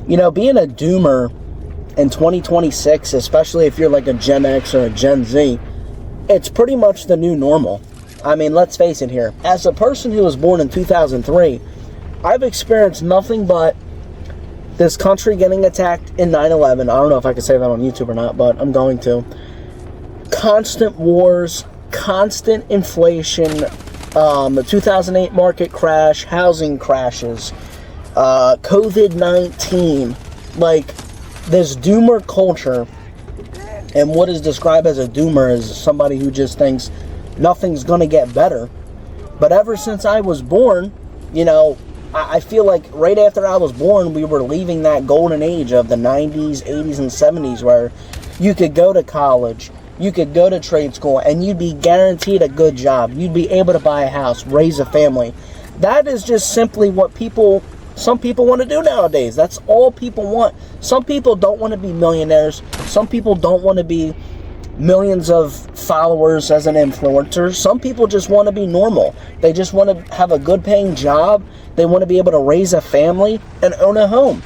You know, being a doomer in 2026, especially if you're like a Gen X or a Gen Z, it's pretty much the new normal. I mean, let's face it here. As a person who was born in 2003, I've experienced nothing but this country getting attacked in 9/11. I don't know if I can say that on YouTube or not, but I'm going to. Constant wars, constant inflation, the 2008 market crash, housing crashes, COVID-19, like this doomer culture. And what is described as a doomer is somebody who just thinks nothing's gonna get better. But ever since I was born, you know, I feel like right after I was born, we were leaving that golden age of the 90s, 80s, and 70s where you could go to college, you could go to trade school, and you'd be guaranteed a good job. You'd be able to buy a house, raise a family. That is just simply what some people want to do nowadays. That's all people want. Some people don't want to be millionaires. Some people don't want to be millions of followers as an influencer. Some people just want to be normal. They just want to have a good paying job. They want to be able to raise a family and own a home.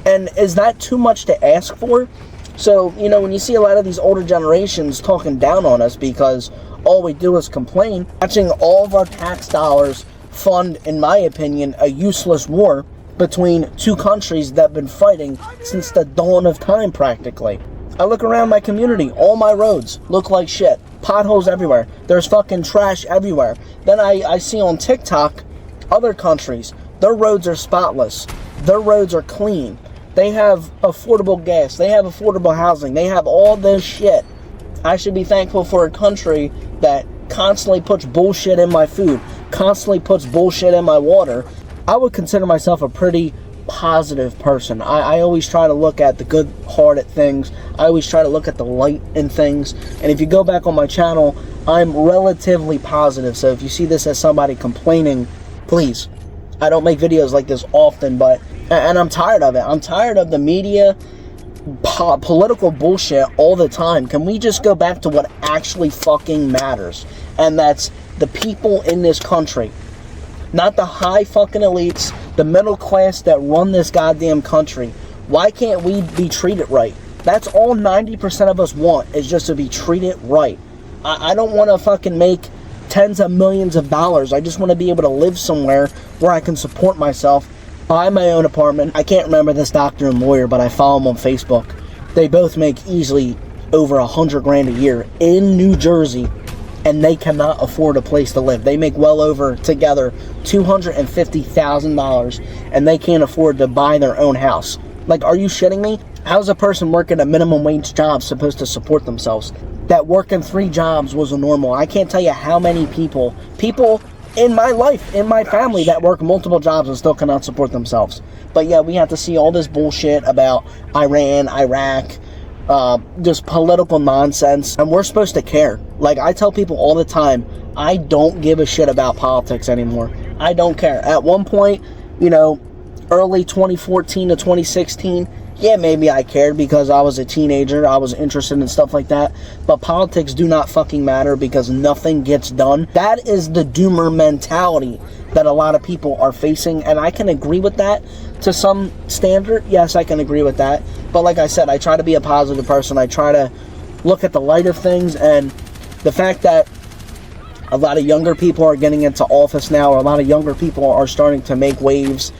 And is that too much to ask for? So, you know, when you see a lot of these older generations talking down on us because all we do is complain, watching all of our tax dollars fund, in my opinion, a useless war between two countries that have been fighting since the dawn of time practically. I look around my community, all my roads look like shit. Potholes everywhere. There's fucking trash everywhere. Then I see on TikTok, other countries, their roads are spotless. Their roads are clean. They have affordable gas. They have affordable housing. They have all this shit. I should be thankful for a country that constantly puts bullshit in my food, constantly puts bullshit in my water. I would consider myself a pretty positive person. I always try to look at the good heart at things. I always try to look at the light in things. And if you go back on my channel, I'm relatively positive. So if you see this as somebody complaining, please. I don't make videos like this often, and I'm tired of it. I'm tired of the media political bullshit all the time. Can we just go back to what actually fucking matters? And that's the people in this country. Not the high fucking elites, the middle class that run this goddamn country. Why can't we be treated right? That's all 90% of us want, is just to be treated right. I don't want to fucking make tens of millions of dollars. I just want to be able to live somewhere where I can support myself, buy my own apartment. I can't remember this doctor and lawyer, but I follow them on Facebook. They both make easily over $100,000 a year in New Jersey, and they cannot afford a place to live. They make well over, together, $250,000, and they can't afford to buy their own house. Like, are you shitting me? How's a person working a minimum wage job supposed to support themselves? That working 3 jobs was a normal. I can't tell you how many people in my life, in my family, that work multiple jobs and still cannot support themselves. But yeah, we have to see all this bullshit about Iran, Iraq, just political nonsense, and we're supposed to care. Like, I tell people all the time, I don't give a shit about politics anymore. I don't care. At one point, you know, early 2014 to 2016, yeah, maybe I cared because I was a teenager, I was interested in stuff like that, but politics do not fucking matter because nothing gets done. That is the doomer mentality that a lot of people are facing, and I can agree with that to some standard. Yes, I can agree with that, but like I said, I try to be a positive person. I try to look at the light of things, and the fact that a lot of younger people are getting into office now, or a lot of younger people are starting to make waves,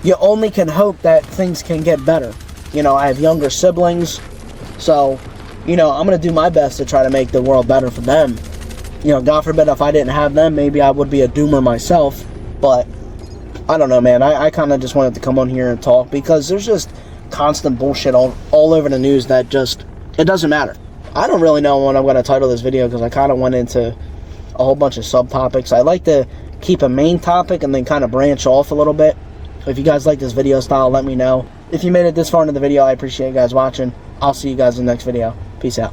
you only can hope that things can get better. You know, I have younger siblings, so, you know, I'm going to do my best to try to make the world better for them. You know, God forbid if I didn't have them, maybe I would be a doomer myself, but I don't know, man. I kind of just wanted to come on here and talk because there's just constant bullshit all over the news that just, it doesn't matter. I don't really know what I'm going to title this video because I kind of went into a whole bunch of subtopics. I like to keep a main topic and then kind of branch off a little bit. If you guys like this video style, let me know. If you made it this far into the video, I appreciate you guys watching. I'll see you guys in the next video. Peace out.